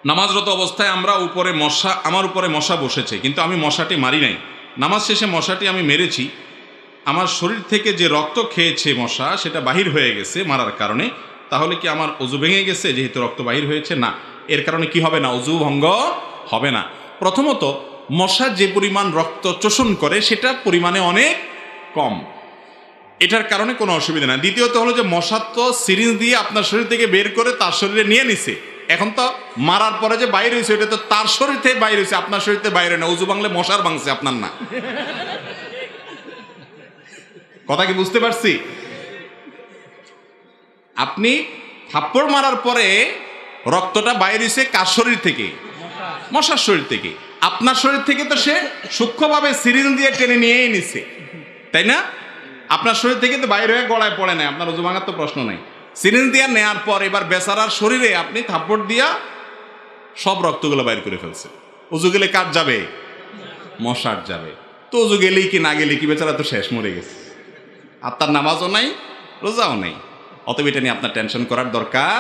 নামাজরত অবস্থায় আমার উপরে মশা বসেছে, কিন্তু আমি মশাটি মারি নাই। নামাজ শেষে মশাটি আমি মেরেছি, আমার শরীর থেকে যে রক্ত খেয়েছে মশা সেটা বাহির হয়ে গেছে মারার কারণে, তাহলে কি আমার অজু ভেঙে গেছে যেহেতু রক্ত বাহির হয়েছে? না, এর কারণে কি হবে না, অজু ভঙ্গ হবে না। প্রথমত, মশা যে পরিমাণ রক্ত শোষণ করে সেটা পরিমাণে অনেক কম, এটার কারণে কোনো অসুবিধা না। দ্বিতীয়ত হলো যে মশা তো সিরিঞ্জ দিয়ে আপনার শরীর থেকে বের করে তার শরীরে নিয়ে নিছে, এখন তো মারার পরে যে বাইরে হয়েছে এটা তো তার শরীর থেকে বাইরে হয়েছে, আপনার শরীর থেকে বাইরে না। অজু ভাঙলে মশার ভাঙছে, আপনার না। কথা কি বুঝতে পারছি? আপনি থাপ্পড় মারার পরে রক্তটা বাইরে হয়েছে কার শরীর থেকে? মশার শরীর থেকে। আপনার শরীর থেকে তো সে সূক্ষ্মভাবে সিরিঞ্জ দিয়ে টেনে নিয়েই নিছে, তাই না? আপনার শরীর থেকে তো বাইরে হয়ে গলায় পড়ে নাই, আপনার অজু ভাঙার তো প্রশ্ন নাই। সিরিঞ্জ দিয়ে নেওয়ার পর এবার বেচারার শরীরে আপনি থাপ্পড় দিয়া সব রক্তগুলো বাইর করে ফেলছে। অজু গেলে কার যাবে? মশার যাবে। তো অজু গেলেই কি না গেলে কি, বেচারা তো শেষ, মরে গেছে, আর তার নামাজও নাই, রোজাও নাই। অতএব এটা নিয়ে আপনার টেনশন করার দরকার